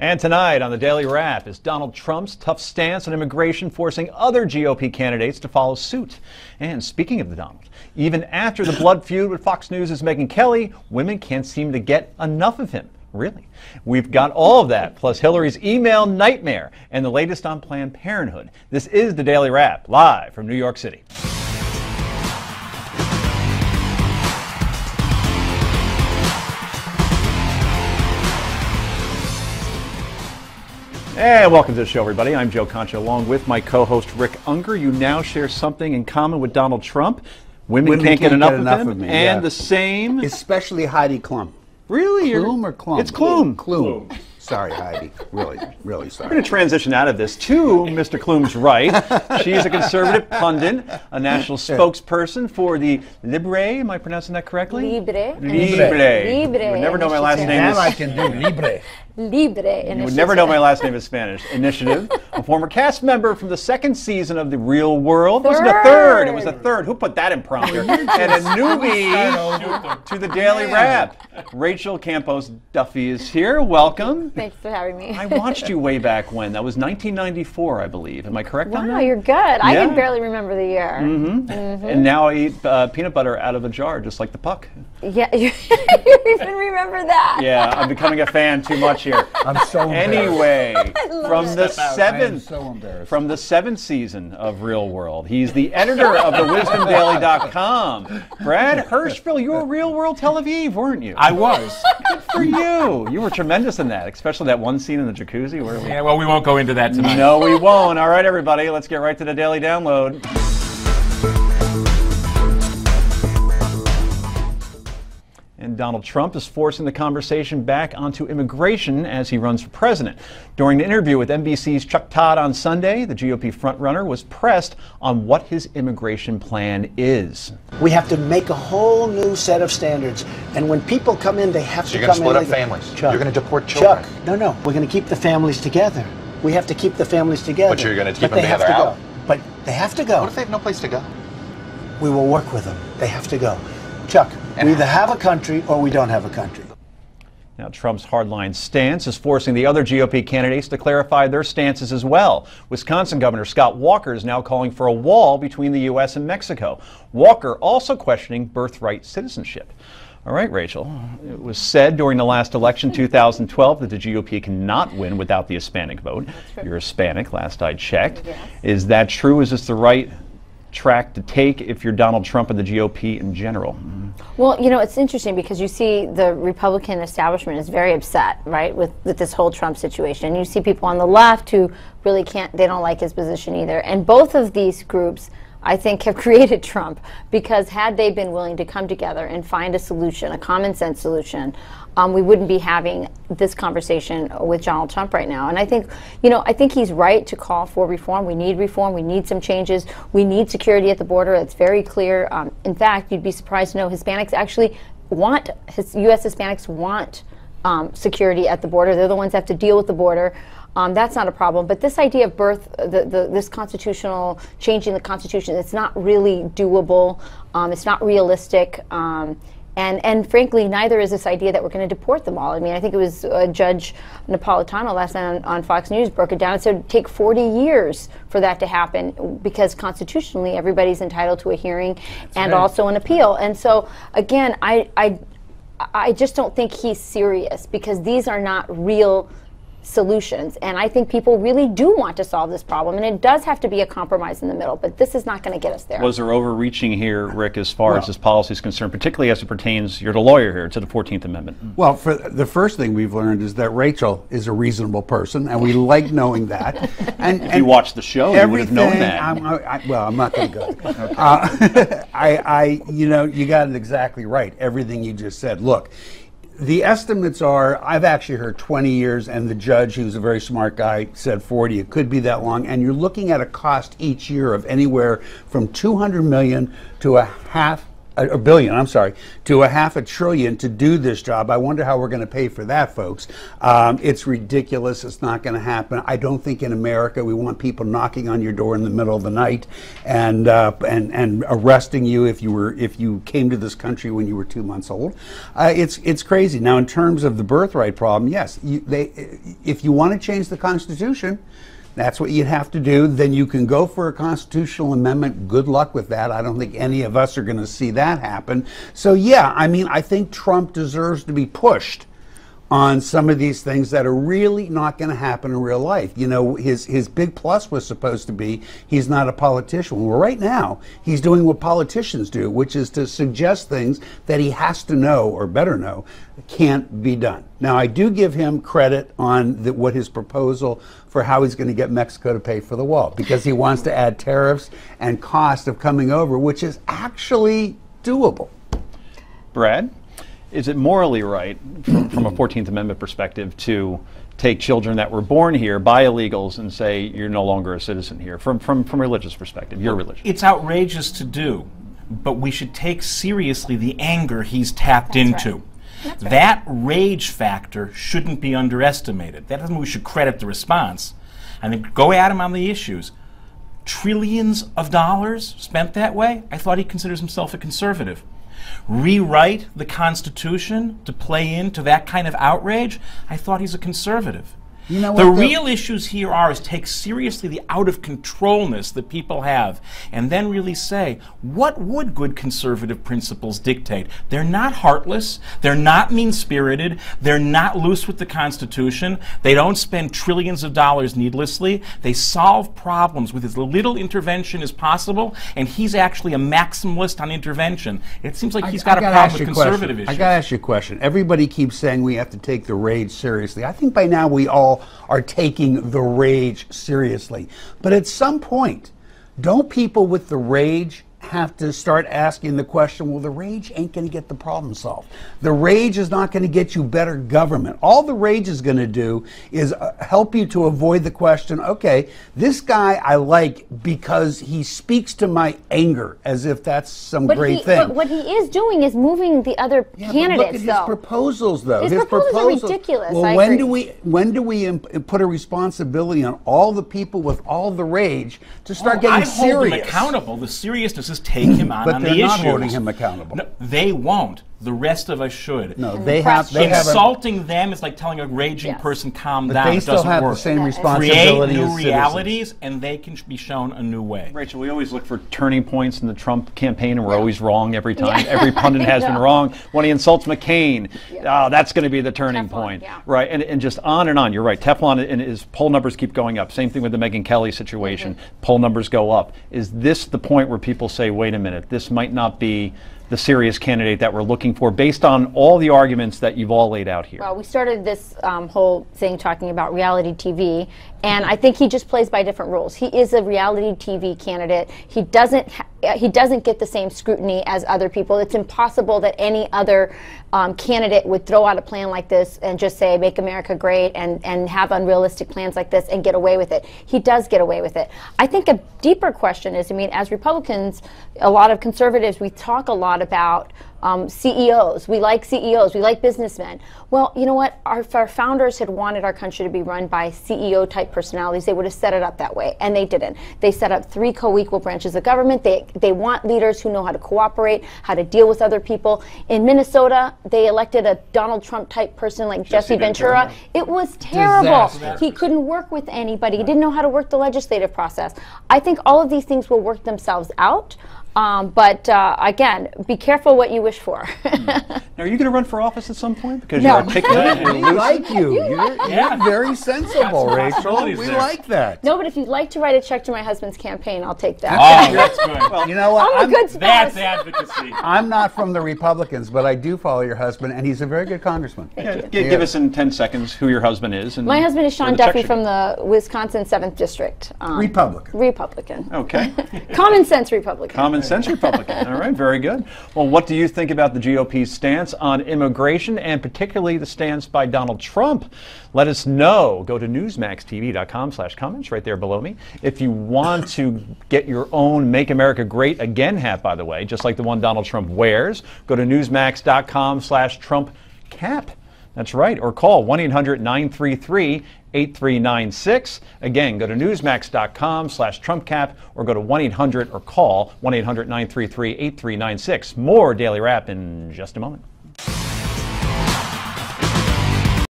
And tonight on the Daily Wrap is Donald Trump's tough stance on immigration forcing other GOP candidates to follow suit. And speaking of the Donald, even after the blood feud with Fox News' Megyn Kelly, women can't seem to get enough of him. Really? We've got all of that, plus Hillary's email nightmare and the latest on Planned Parenthood. This is the Daily Wrap, live from New York City. And welcome to the show, everybody. I'm Joe Concha, along with my co-host Rick Unger. You now share something in common with Donald Trump. Women can't get enough of him. And the same... Especially Heidi Klum. Really? Klum or Klum? It's Klum. Klum. Sorry, Heidi. Really, really sorry. We're going to transition out of this to Mr. Klum's right. She's a conservative pundit, a national spokesperson for the Libre. Am I pronouncing that correctly? Libre. You would never know my last name is... I can do Libre. Libre. You would never know my last name is Spanish. Initiative, a former cast member from the second season of The Real World. It wasn't a third. It was a third. Who put that in prompter? And a newbie to the Daily Wrap. Rachel Campos Duffy is here. Welcome. Thanks for having me. I watched you way back when. That was 1994, I believe. Am I correct on that? Wow, you're good. I can barely remember the year. And now I eat peanut butter out of a jar, just like the puck. Yeah, you even remember that. Yeah, I'm becoming a fan too much here. I'm so embarrassed. Anyway, from the so seventh season of Real World, he's the editor of the WisdomDaily.com. Brad Hirschfeld, you were Real World Tel Aviv, weren't you? I was. Good for you. You were tremendous in that, especially that one scene in the jacuzzi. Where we... Yeah, well, we won't go into that tonight. No, we won't. All right, everybody, let's get right to the Daily Download. And Donald Trump is forcing the conversation back onto immigration as he runs for president. During an interview with NBC's Chuck Todd on Sunday, the GOP frontrunner was pressed on what his immigration plan is. We have to make a whole new set of standards. And when people come in, they have to come in. So you're going to split up families? Chuck, you're going to deport children? Chuck, no. We're going to keep the families together. We have to keep the families together. But you're going to keep them they have together to out? go. But they have to go. What if they have no place to go? We will work with them. They have to go. Chuck, we either have a country or we don't have a country. Now, Trump's hardline stance is forcing the other GOP candidates to clarify their stances as well. Wisconsin Governor Scott Walker is now calling for a wall between the U.S. and Mexico. Walker also questioning birthright citizenship. All right, Rachel, it was said during the last election, 2012, that the GOP cannot win without the Hispanic vote. You're Hispanic, last I checked. Yes. Is that true? Is this the right track to take if you're Donald Trump and the GOP in general? Well, you know, it's interesting because you see the Republican establishment is very upset, right, with this whole Trump situation. You see people on the left who really they don't like his position either. And both of these groups, I think, have created Trump, because had they been willing to come together and find a solution, a common sense solution, we wouldn't be having this conversation with Donald Trump right now. And I think, I think he's right to call for reform. We need some changes. We need security at the border. It's very clear. In fact, you'd be surprised to know Hispanics actually U.S. Hispanics want security at the border. They're the ones that have to deal with the border. That's not a problem. But this idea of this constitutional, changing the Constitution, it's not really doable. It's not realistic. And frankly, neither is this idea that we're going to deport them all. I mean, I think it was Judge Napolitano last night on Fox News broke it down. It said it would take 40 years for that to happen, because constitutionally everybody's entitled to a hearing and also an appeal. And so, again, I just don't think he's serious, because these are not real solutions. And I think people really do want to solve this problem, and it does have to be a compromise in the middle, but this is not going to get us there. Was there overreaching here, Rick, as far as this policy is concerned, particularly as it pertains, you're the lawyer here, to the 14th Amendment? Well, for the first thing we've learned is that Rachel is a reasonable person, and we like knowing that. And if you watched the show, you would have known that. I'm not going to go. You got it exactly right, everything you just said. Look, the estimates are, I've actually heard 20 years, and the judge, who's a very smart guy, said 40. It could be that long, and you're looking at a cost each year of anywhere from $200 million to a billion, I'm sorry, to a $500 billion to do this job. I wonder how we're going to pay for that, folks. It's ridiculous. It's not going to happen. I don't think in America we want people knocking on your door in the middle of the night and arresting you if you came to this country when you were 2 months old. It's crazy. Now, in terms of the birthright problem, yes, if you want to change the Constitution, that's what you'd have to do. Then you can go for a constitutional amendment. Good luck with that. I don't think any of us are going to see that happen. So, yeah, I mean, I think Trump deserves to be pushed on some of these things that are really not going to happen in real life. You know, his big plus was supposed to be he's not a politician. Well, right now, he's doing what politicians do, which is to suggest things that he has to know, or better know, can't be done. Now, I do give him credit on what his proposal for how he's going to get Mexico to pay for the wall, because he wants to add tariffs and cost of coming over, which is actually doable. Brad, is it morally right, from a 14th Amendment perspective, to take children that were born here by illegals and say you're no longer a citizen here, from a religious perspective, your religion? It's outrageous to do, but we should take seriously the anger he's tapped into. Right. That's right. That rage factor shouldn't be underestimated. That doesn't mean we should credit the response. I mean, go at him on the issues. Trillions of dollars spent that way? I thought he considers himself a conservative. Rewrite the Constitution to play into that kind of outrage? I thought he's a conservative. You know what, the real issues here is take seriously the out-of-controlness that people have, and then really say, what would good conservative principles dictate? They're not heartless, they're not mean-spirited, they're not loose with the Constitution, they don't spend trillions of dollars needlessly, they solve problems with as little intervention as possible, and he's actually a maximalist on intervention. It seems like he's got a problem with conservative issues. I got to ask you a question. Everybody keeps saying we have to take the rage seriously. I think by now we all are taking the rage seriously. But at some point, don't people with the rage have to start asking the question, well, the rage ain't going to get the problem solved. The rage is not going to get you better government. All the rage is going to do is help you to avoid the question, okay, this guy I like because he speaks to my anger, as if that's some great thing. But what he is doing is moving the other candidates, look at his proposals, though. His proposals are ridiculous. Well, when do we put a responsibility on all the people with all the rage to start getting serious? I hold them accountable. The seriousness is take him on the issues. But they're not holding him accountable. No, they won't. The rest of us should. No, they have. Insulting them is like telling a raging person, calm down. They still have the same responsibility as citizens. Create new realities, and they can be shown a new way. Rachel, we always look for turning points in the Trump campaign, and we're always wrong every time. Every pundit has been wrong. When he insults McCain, that's going to be the turning point. Right, and just on and on. You're right. Teflon and his poll numbers keep going up. Same thing with the Megyn Kelly situation. Poll numbers go up. Is this the point where people say, wait a minute, this might not be the serious candidate that we're looking for, based on all the arguments that you've all laid out here? Well, we started this whole thing talking about reality TV, and I think he just plays by different rules. He is a reality TV candidate. He doesn't get the same scrutiny as other people. It's impossible that any other candidate would throw out a plan like this and just say, make America great, and have unrealistic plans like this and get away with it. He does get away with it. I think a deeper question is, I mean, as Republicans, a lot of conservatives, we talk a lot about CEOs. We like CEOs. We like businessmen. Well, you know what? If our founders had wanted our country to be run by CEO-type personalities, they would have set it up that way, and they didn't. They set up 3 co-equal branches of government. They want leaders who know how to cooperate, how to deal with other people. In Minnesota, they elected a Donald Trump-type person like Jesse Ventura. It was terrible. Disaster. He couldn't work with anybody. He didn't know how to work the legislative process. I think all of these things will work themselves out. But again, be careful what you wish for. Now, are you going to run for office at some point? Because No. you're articulate and We lucid. like you. You're very sensible, Rachel. We like that. No, but if you'd like to write a check to my husband's campaign, I'll take that. Oh, that's good. You know what? I'm a good spouse. That's advocacy. I'm not from the Republicans, but I do follow your husband, and he's a very good congressman. Give us in 10 seconds who your husband is. And My husband is where Sean the check Duffy should from the Wisconsin 7th District. Republican. Republican. go. Okay. Common sense Republican. Common sense Republican. All right, very good. Well, what do you think about the GOP's stance on immigration and particularly the stance by Donald Trump? Let us know. Go to newsmaxtv.com/comments right there below me. If you want to get your own Make America Great Again hat, by the way, just like the one Donald Trump wears, go to newsmax.com/TrumpCap. That's right, or call 1-800-933-8396. Again, go to newsmax.com/TrumpCap or go to 1-800 or call 1-800-933-8396. More Daily Wrap in just a moment.